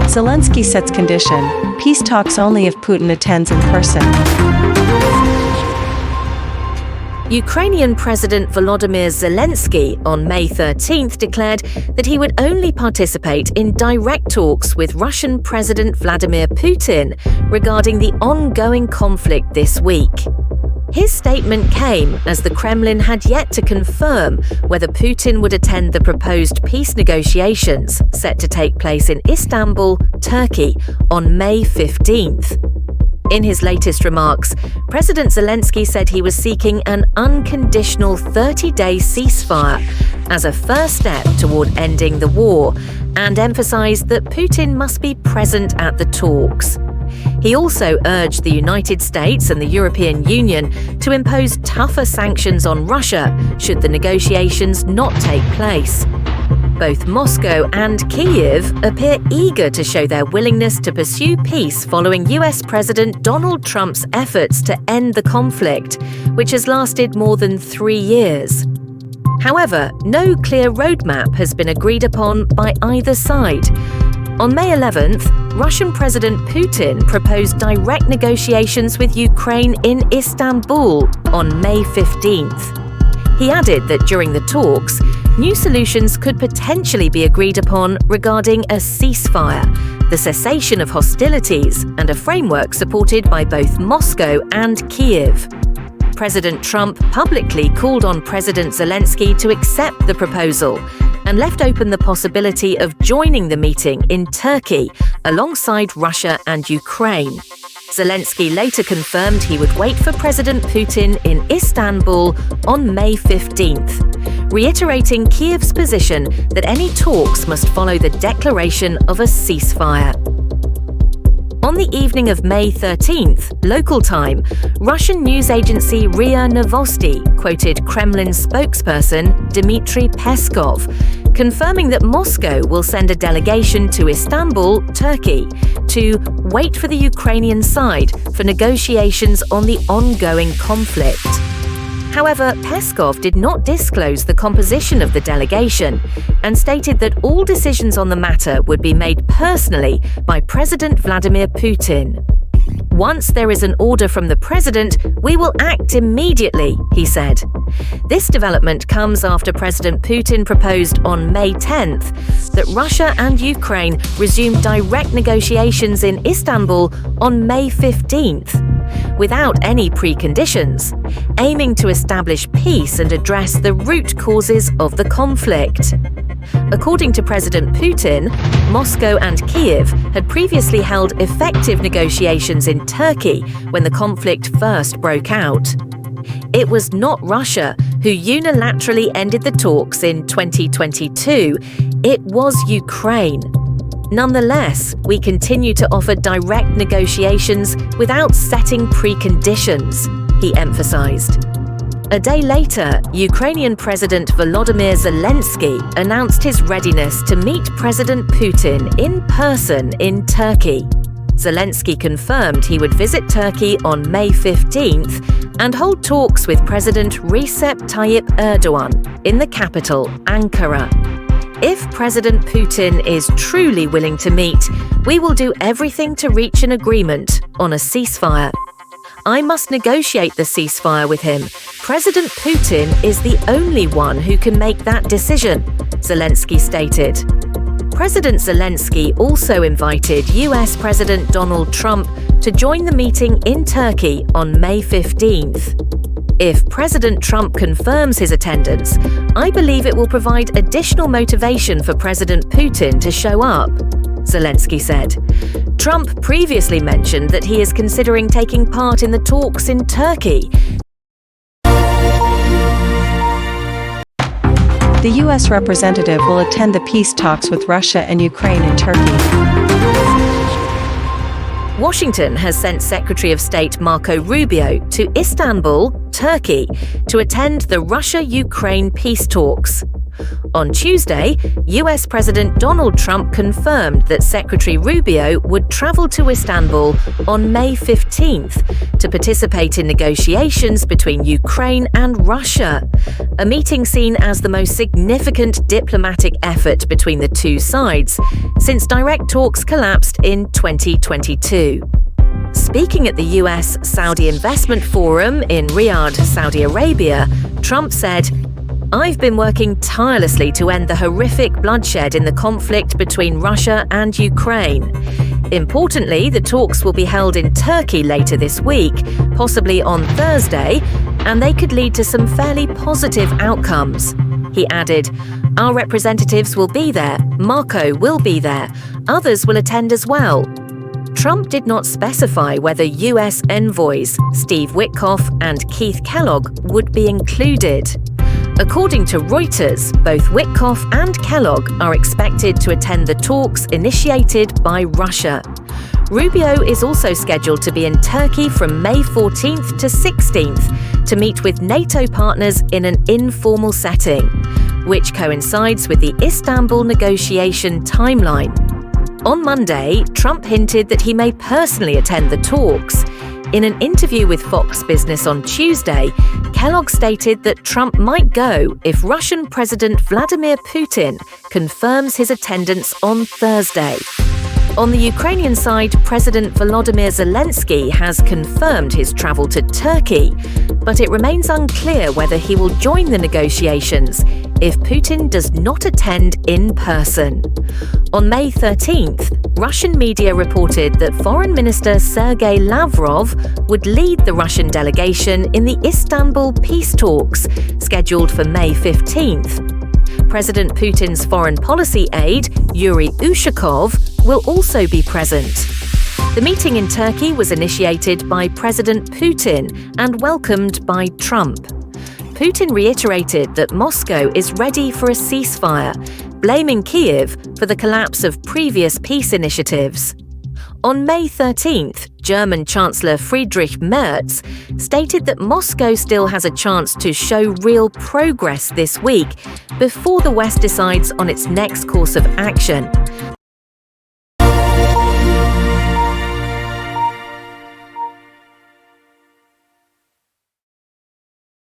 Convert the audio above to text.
Zelensky sets condition: peace talks only if Putin attends in person. Ukrainian President Volodymyr Zelensky on May 13th declared that he would only participate in direct talks with Russian President Vladimir Putin regarding the ongoing conflict this week. His statement came as the Kremlin had yet to confirm whether Putin would attend the proposed peace negotiations set to take place in Istanbul, Turkey, on May 15th. In his latest remarks, President Zelensky said he was seeking an unconditional 30-day ceasefire as a first step toward ending the war, and emphasized that Putin must be present at the talks. He also urged the United States and the European Union to impose tougher sanctions on Russia should the negotiations not take place. Both Moscow and Kyiv appear eager to show their willingness to pursue peace following US President Donald Trump's efforts to end the conflict, which has lasted more than 3 years. However, no clear roadmap has been agreed upon by either side. On May 11th, Russian President Putin proposed direct negotiations with Ukraine in Istanbul on May 15th. He added that during the talks, new solutions could potentially be agreed upon regarding a ceasefire, the cessation of hostilities, and a framework supported by both Moscow and Kyiv. President Trump publicly called on President Zelensky to accept the proposal and left open the possibility of joining the meeting in Turkey alongside Russia and Ukraine. Zelensky later confirmed he would wait for President Putin in Istanbul on May 15th, reiterating Kyiv's position that any talks must follow the declaration of a ceasefire. On the evening of May 13th, local time, Russian news agency RIA Novosti quoted Kremlin spokesperson Dmitry Peskov, confirming that Moscow will send a delegation to Istanbul, Turkey, to wait for the Ukrainian side for negotiations on the ongoing conflict. However, Peskov did not disclose the composition of the delegation and stated that all decisions on the matter would be made personally by President Vladimir Putin. Once there is an order from the president, we will act immediately, he said. This development comes after President Putin proposed on May 10th that Russia and Ukraine resume direct negotiations in Istanbul on May 15th, without any preconditions, aiming to establish peace and address the root causes of the conflict. According to President Putin, Moscow and Kyiv had previously held effective negotiations in Turkey when the conflict first broke out. It was not Russia who unilaterally ended the talks in 2022, it was Ukraine. Nonetheless, we continue to offer direct negotiations without setting preconditions, he emphasized. A day later, Ukrainian President Volodymyr Zelensky announced his readiness to meet President Putin in person in Turkey. Zelensky confirmed he would visit Turkey on May 15th and hold talks with President Recep Tayyip Erdogan in the capital, Ankara. If President Putin is truly willing to meet, we will do everything to reach an agreement on a ceasefire. I must negotiate the ceasefire with him. President Putin is the only one who can make that decision, Zelensky stated. President Zelensky also invited US President Donald Trump to join the meeting in Turkey on May 15th. If President Trump confirms his attendance, I believe it will provide additional motivation for President Putin to show up, Zelensky said. Trump previously mentioned that he is considering taking part in the talks in Turkey. The U.S. representative will attend the peace talks with Russia and Ukraine in Turkey. Washington has sent Secretary of State Marco Rubio to Istanbul, Turkey to attend the Russia-Ukraine peace talks. On Tuesday, US President Donald Trump confirmed that Secretary Rubio would travel to Istanbul on May 15th to participate in negotiations between Ukraine and Russia, a meeting seen as the most significant diplomatic effort between the two sides since direct talks collapsed in 2022. Speaking at the US-Saudi Investment Forum in Riyadh, Saudi Arabia, Trump said, "I've been working tirelessly to end the horrific bloodshed in the conflict between Russia and Ukraine. Importantly, the talks will be held in Turkey later this week, possibly on Thursday, and they could lead to some fairly positive outcomes." He added, "Our representatives will be there, Marco will be there, others will attend as well." Trump did not specify whether US envoys Steve Witkoff and Keith Kellogg would be included. According to Reuters, both Witkoff and Kellogg are expected to attend the talks initiated by Russia. Rubio is also scheduled to be in Turkey from May 14th to 16th to meet with NATO partners in an informal setting, which coincides with the Istanbul negotiation timeline. On Monday, Trump hinted that he may personally attend the talks. In an interview with Fox Business on Tuesday, Kellogg stated that Trump might go if Russian President Vladimir Putin confirms his attendance on Thursday. On the Ukrainian side, President Volodymyr Zelensky has confirmed his travel to Turkey, but it remains unclear whether he will join the negotiations if Putin does not attend in person. On May 13th, Russian media reported that Foreign Minister Sergei Lavrov would lead the Russian delegation in the Istanbul peace talks, scheduled for May 15th. President Putin's foreign policy aide, Yuri Ushakov, will also be present. The meeting in Turkey was initiated by President Putin and welcomed by Trump. Putin reiterated that Moscow is ready for a ceasefire, blaming Kyiv for the collapse of previous peace initiatives. On May 13th, German Chancellor Friedrich Merz stated that Moscow still has a chance to show real progress this week before the West decides on its next course of action.